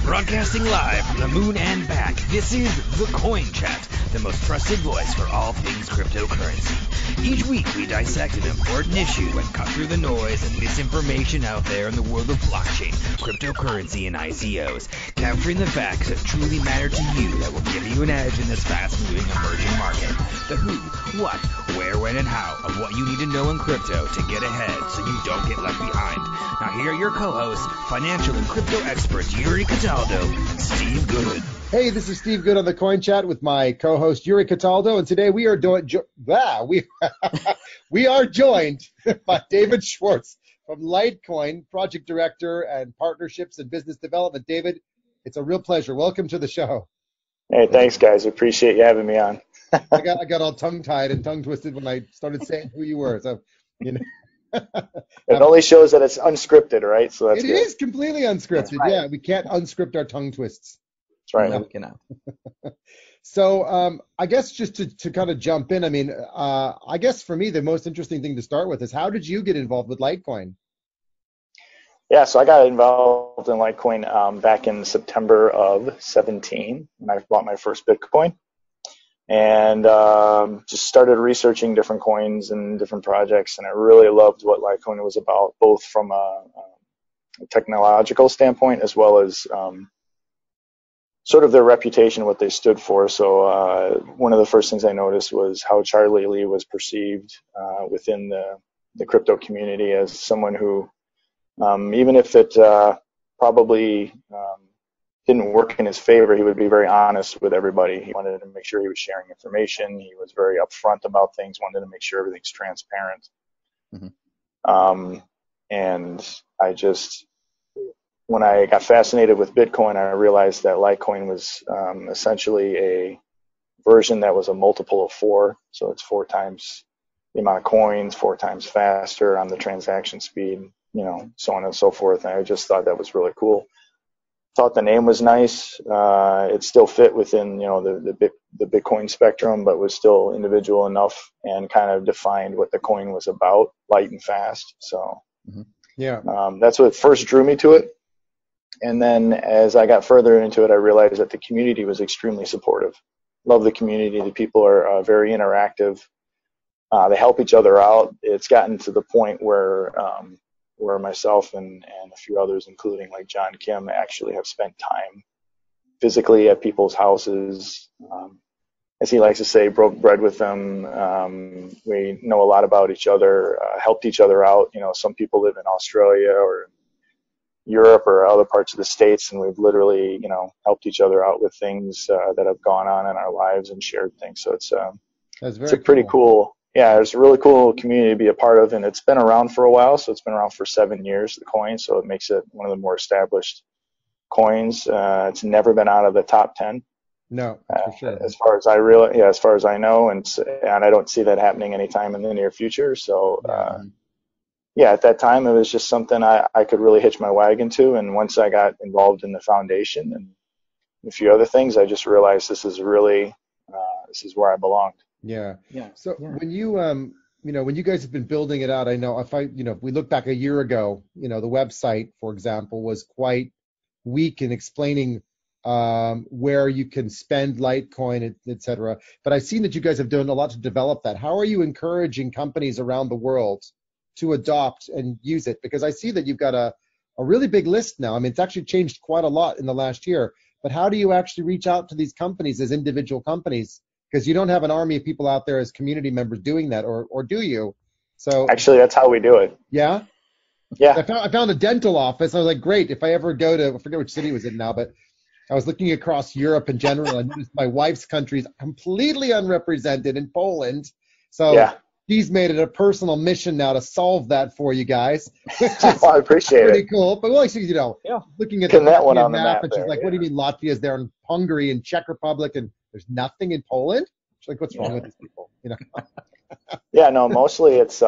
Broadcasting live from the moon and back, this is The Coin Chat, the most trusted voice for all things cryptocurrency. Each week we dissect an important issue and cut through the noise and misinformation out there in the world of blockchain, cryptocurrency, and ICOs, capturing the facts that truly matter to you that will give you an edge in this fast-moving emerging market. The who, what, where, when, and how of what you need to know in crypto to get ahead so you don't get left behind. Now here are your co-hosts, financial and crypto experts Yuri Cataldo and Steve Good. Hey, this is Steve Good on the Coin Chat with my co-host Yuri Cataldo, and today we are we are joined by David Schwartz from Litecoin, project director and partnerships and business development. David, it's a real pleasure. Welcome to the show. Hey, thanks, guys. Appreciate you having me on. I got all tongue-tied and tongue-twisted when I started saying who you were. So, you know. It only shows that it's unscripted, right? So that's it good. is completely unscripted. Right. Yeah, we can't unscript our tongue twists. That's right. No, we cannot. So I guess just to kind of jump in, I mean, I guess for me, the most interesting thing to start with is how did you get involved with Litecoin? Yeah, so I got involved in Litecoin back in September of 17 when I bought my first Bitcoin. And just started researching different coins and different projects, and I really loved what Litecoin was about, both from a technological standpoint as well as sort of their reputation, what they stood for. So one of the first things I noticed was how Charlie Lee was perceived within the crypto community as someone who, even if it probably didn't work in his favor, he would be very honest with everybody. He wanted to make sure he was sharing information. He was very upfront about things, wanted to make sure everything's transparent. Mm-hmm. And I just, when I got fascinated with Bitcoin, I realized that Litecoin was essentially a version that was a multiple of 4. So it's 4 times the amount of coins, 4 times faster on the transaction speed, you know, so on and so forth. And I just thought that was really cool. Thought the name was nice. It still fit within, you know, the Bitcoin spectrum, but was still individual enough and kind of defined what the coin was about, light and fast. So yeah, that's what first drew me to it. And then as I got further into it, I realized that the community was extremely supportive. Love the community. The people are very interactive. They help each other out. It's gotten to the point where myself and a few others, including like John Kim, actually have spent time physically at people's houses. As he likes to say, broke bread with them. We know a lot about each other, helped each other out. You know, some people live in Australia or Europe or other parts of the States, and we've literally, you know, helped each other out with things that have gone on in our lives and shared things. So it's a pretty cool. Yeah, it's a really cool community to be a part of, and it's been around for a while. So it's been around for 7 years, the coin. So it makes it one of the more established coins. It's never been out of the top 10. No, for sure. As far as I know, and I don't see that happening anytime in the near future. So yeah, at that time it was just something I could really hitch my wagon to. And once I got involved in the foundation and a few other things, I just realized this is really this is where I belonged. Yeah. So when you, you know, when you guys have been building it out, I know if we look back a year ago, you know, the website, for example, was quite weak in explaining where you can spend Litecoin, et cetera. But I've seen that you guys have done a lot to develop that. How are you encouraging companies around the world to adopt and use it? Because I see that you've got a really big list now. I mean, it's actually changed quite a lot in the last year. But how do you actually reach out to these companies as individual companies? Because you don't have an army of people out there as community members doing that, or do you? So actually, that's how we do it. Yeah? Yeah. I found a dental office. I was like, great, if I ever go to, I forget which city it was in now, but I was looking across Europe in general. I noticed my wife's country is completely unrepresented in Poland. So he's made it a personal mission now to solve that for you guys. Well, I appreciate it. Pretty cool. But well, you know, looking at the map, and she's like, what do you mean Latvia's there and Hungary and Czech Republic and there's nothing in Poland? She's like, what's wrong with these people? You know? Yeah, no, mostly it's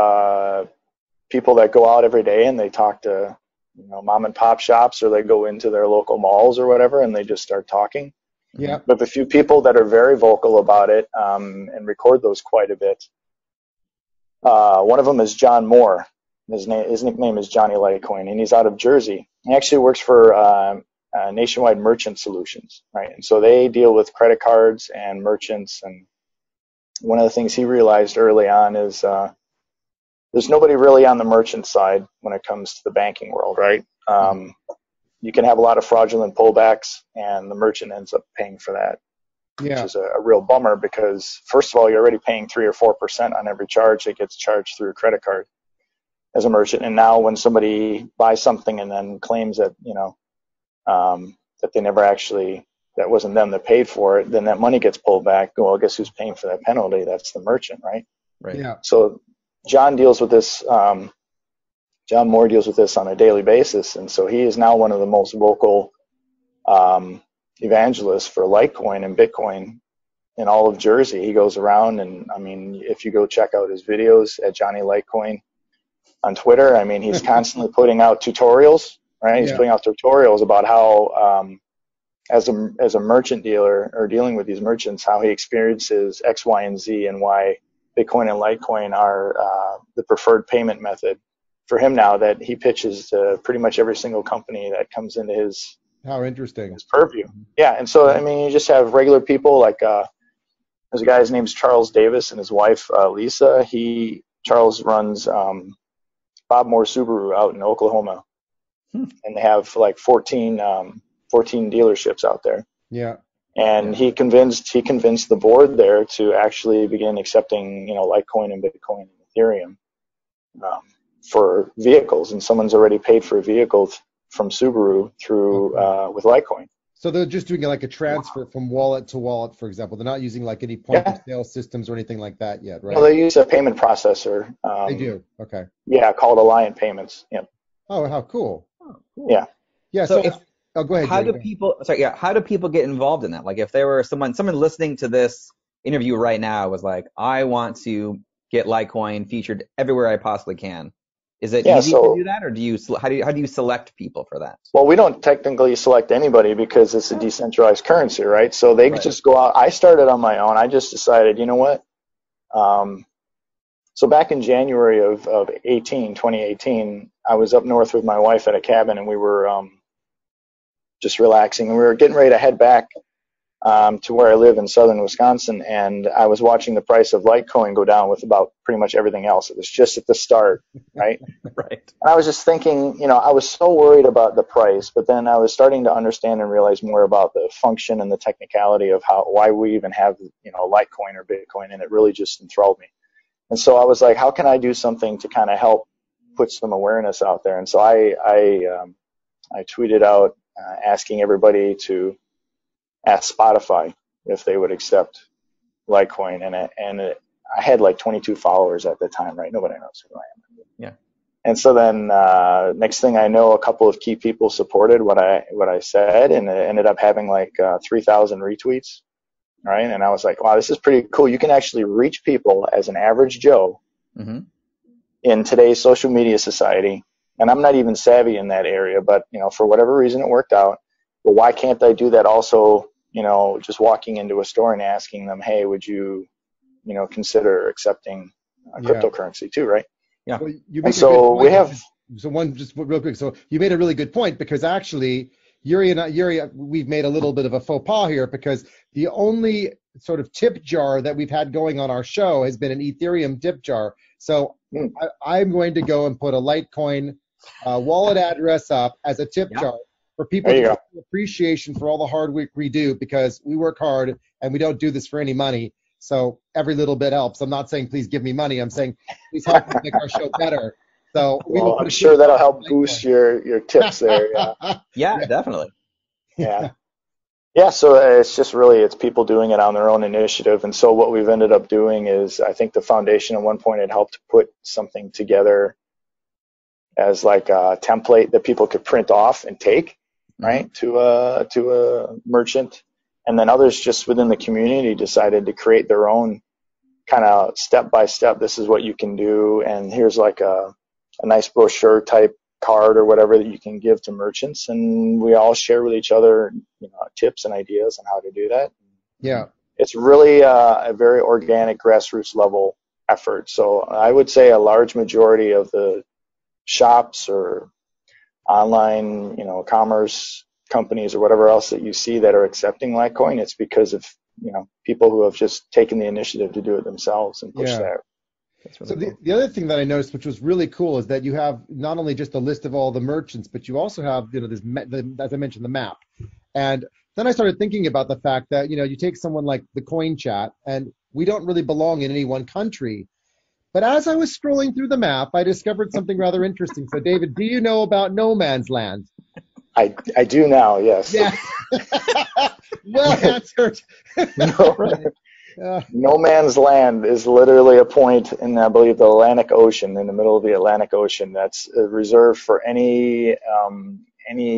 people that go out every day and they talk to, you know, mom and pop shops, or they go into their local malls or whatever and they just start talking. Yeah. But the few people that are very vocal about it and record those quite a bit. One of them is John Moore. His nickname is Johnny Litecoin, and he's out of Jersey. He actually works for Nationwide Merchant Solutions, right? And so they deal with credit cards and merchants. And one of the things he realized early on is there's nobody really on the merchant side when it comes to the banking world, right? You can have a lot of fraudulent pullbacks, and the merchant ends up paying for that, which is a real bummer because, first of all, you're already paying 3 or 4% on every charge that gets charged through a credit card as a merchant. And now when somebody buys something and then claims that, that they never actually, that wasn't them that paid for it, then that money gets pulled back. Well, guess who's paying for that penalty? That's the merchant, right? Right. Yeah. So John deals with this, John Moore deals with this on a daily basis. And so he is now one of the most vocal evangelists for Litecoin and Bitcoin in all of Jersey. He goes around, and I mean, if you go check out his videos at Johnny Litecoin on Twitter, I mean, he's constantly putting out tutorials, right? He's putting out tutorials about how, as a merchant dealer or dealing with these merchants, how he experiences X, Y, and Z, and why Bitcoin and Litecoin are the preferred payment method for him now, that he pitches to pretty much every single company that comes into his purview. Yeah, and so I mean, you just have regular people like there's a guy, his name's Charles Davis, and his wife Lisa. Charles runs Bob Moore Subaru out in Oklahoma, and they have like 14 dealerships out there. Yeah. And he convinced the board there to actually begin accepting, Litecoin and Bitcoin and Ethereum for vehicles. And someone's already paid for a vehicle from Subaru through with Litecoin. So they're just doing like a transfer from wallet to wallet, for example. They're not using like any point of sale systems or anything like that yet, right? Well, they use a payment processor. They do. Okay. Yeah, called Alliant Payments. Yeah. Oh, how cool. Oh, cool. Yeah. Yeah. So go ahead. How do people get involved in that? Like, if there were someone listening to this interview right now was like, I want to get Litecoin featured everywhere I possibly can. Is it easy to do that, or how do you select people for that? Well, we don't technically select anybody because it's a decentralized currency, right? So they just go out. I started on my own. I just decided, you know what? So back in January of 2018, I was up north with my wife at a cabin, and we were just relaxing, and we were getting ready to head back to where I live in southern Wisconsin, and I was watching the price of Litecoin go down with about pretty much everything else. It was just at the start, right? Right. And I was just thinking, I was so worried about the price, but then I was starting to understand and realize more about the function and the technicality of why we even have, Litecoin or Bitcoin, and it really just enthralled me. And so I was like, how can I do something to kind of help put some awareness out there? And so I tweeted out asking everybody to ask Spotify if they would accept Litecoin, and I had like 22 followers at the time, right? Nobody knows who I am. Yeah. And so then next thing I know, a couple of key people supported what I said, and it ended up having like 3,000 retweets, right? And I was like, wow, this is pretty cool. You can actually reach people as an average Joe in today's social media society. And I'm not even savvy in that area, but for whatever reason it worked out. But why can't I do that also, just walking into a store and asking them, hey, would you, consider accepting cryptocurrency too, right? Yeah. Well, you make just real quick. So you made a really good point, because actually Yuri, we've made a little bit of a faux pas here, because the only sort of tip jar that we've had going on our show has been an Ethereum tip jar. So I'm going to go and put a Litecoin wallet address up as a tip jar for people to have appreciation for all the hard work we do, because we work hard and we don't do this for any money. So every little bit helps. I'm not saying please give me money. I'm saying please help us make our show better. So I'm sure that'll help boost your tips there. Yeah, definitely. Yeah. Yeah, so it's people doing it on their own initiative. And so what we've ended up doing is, I think the foundation at one point had helped put something together as like a template that people could print off and take, right, to a merchant. And then others just within the community decided to create their own kind of step-by-step, this is what you can do, and here's like a nice brochure type card or whatever that you can give to merchants, and we all share with each other, tips and ideas on how to do that. Yeah. It's really a very organic grassroots level effort. So I would say a large majority of the shops or online, commerce companies or whatever else that you see that are accepting Litecoin, it's because of, people who have just taken the initiative to do it themselves and push that. Really so cool. The other thing that I noticed, which was really cool, is that you have not only just a list of all the merchants, but you also have, this, as I mentioned, the map. And then I started thinking about the fact that, you take someone like the Coin Chat, and we don't really belong in any one country. But as I was scrolling through the map, I discovered something rather interesting. So, David, do you know about No Man's Land? I do now, yes. Yeah. Well answered. No Man's Land is literally a point in, I believe, the Atlantic Ocean, in the middle of the Atlantic Ocean, that's reserved for any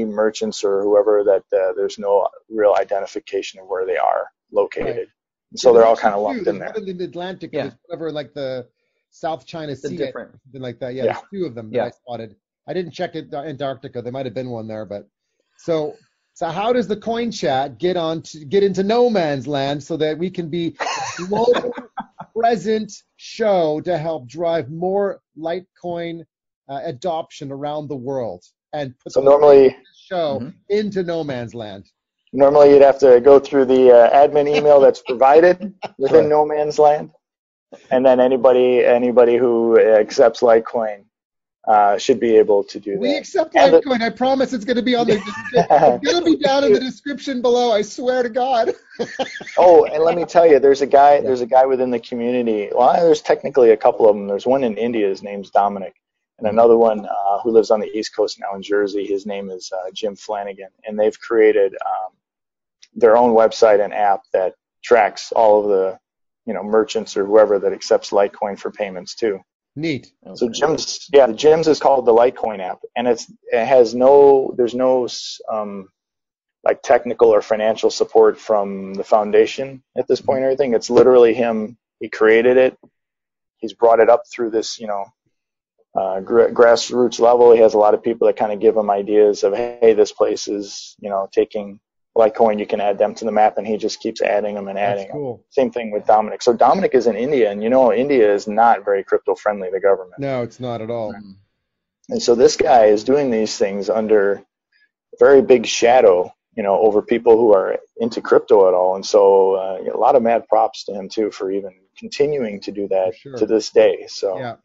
merchants or whoever that there's no real identification of where they are located. Right. So they're all kind of lumped in there. In the Atlantic, there's whatever, like the South China Sea, something like that. Yeah, there's two of them that I spotted. I didn't check Antarctica. There might have been one there, but so how does the Coin Chat get into No Man's Land so that we can be a global present show to help drive more Litecoin adoption around the world and put the show into No Man's Land? Normally, you'd have to go through the admin email that's provided within No Man's Land, and then anybody who accepts Litecoin should be able to do that. We accept Litecoin. I promise it's going to be on the it's going to be down in the description below. I swear to God. Oh, and let me tell you, there's a guy within the community. Well, there's technically a couple of them. There's one in India. His name's Dominic. And another one who lives on the East Coast now in Jersey. His name is Jim Flanagan. And they've created their own website and app that tracks all of the merchants or whoever that accepts Litecoin for payments too. Neat. So Jim's is called the Litecoin App, and there's no like technical or financial support from the foundation at this point or anything. It's literally him. He created it. He's brought it up through this grassroots level. He has a lot of people that kind of give him ideas of, hey, this place is taking Litecoin, you can add them to the map, and he just keeps adding them and adding them. Cool. Same thing with Dominic. So Dominic is in India, and India is not very crypto friendly, the government. No, it's not at all. And so this guy is doing these things under a very big shadow, over people who are into crypto at all. And so a lot of mad props to him too for even continuing to do that to this day. So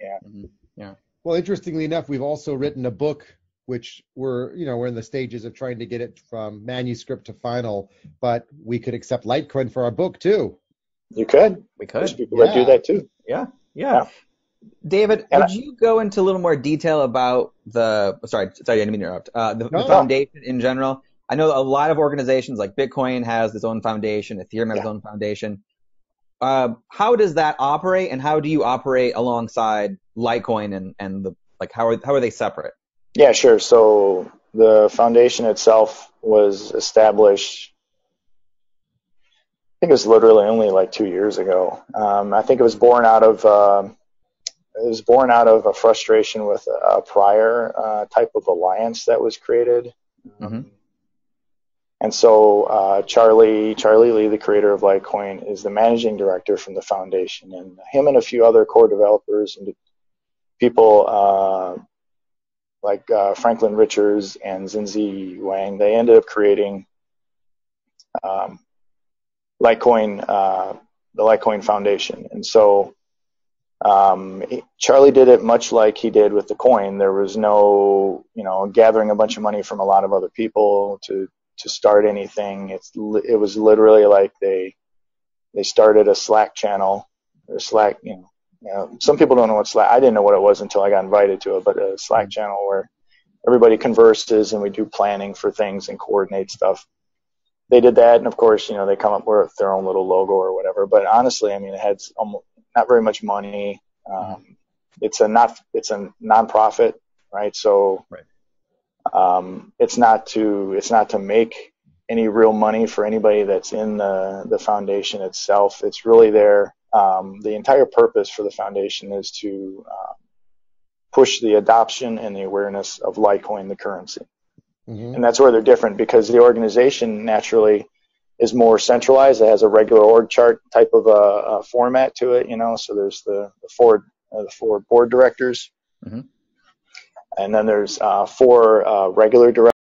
yeah. Well, interestingly enough, we've also written a book, which we're in the stages of trying to get it from manuscript to final, but we could accept Litecoin for our book too. You could. We could. There's people that do that too. Yeah. David, would you go into a little more detail about sorry, I didn't mean to interrupt, the foundation in general? I know a lot of organizations like Bitcoin has its own foundation, Ethereum has its own foundation. How does that operate, and how do you operate alongside Litecoin and how are they separate? Yeah, sure. So the foundation itself was established, I think it was literally only like 2 years ago. I think it was born out of a frustration with a prior type of alliance that was created. And so Charlie Lee, the creator of Litecoin, is the managing director from the foundation, and him and a few other core developers and people like Franklin Richards and Xinzi Wang, they ended up creating Litecoin, the Litecoin Foundation. And so Charlie did it much like he did with the coin. There was no, gathering a bunch of money from a lot of other people to start anything. It was literally like they started a Slack channel or Slack, some people don't know what Slack, I didn't know what it was until I got invited to it, but a Slack channel where everybody converses and we do planning for things and coordinate stuff. They did that, and of course, they come up with their own little logo or whatever. But honestly, it had almost not very much money. It's a nonprofit, right? So it's not to make any real money for anybody that's in the foundation itself. It's really there. The entire purpose for the foundation is to push the adoption and the awareness of Litecoin, the currency. And that's where they're different, because the organization naturally is more centralized. It has a regular org chart type of a format to it, So there's the four board directors. And then there's 4 regular directories.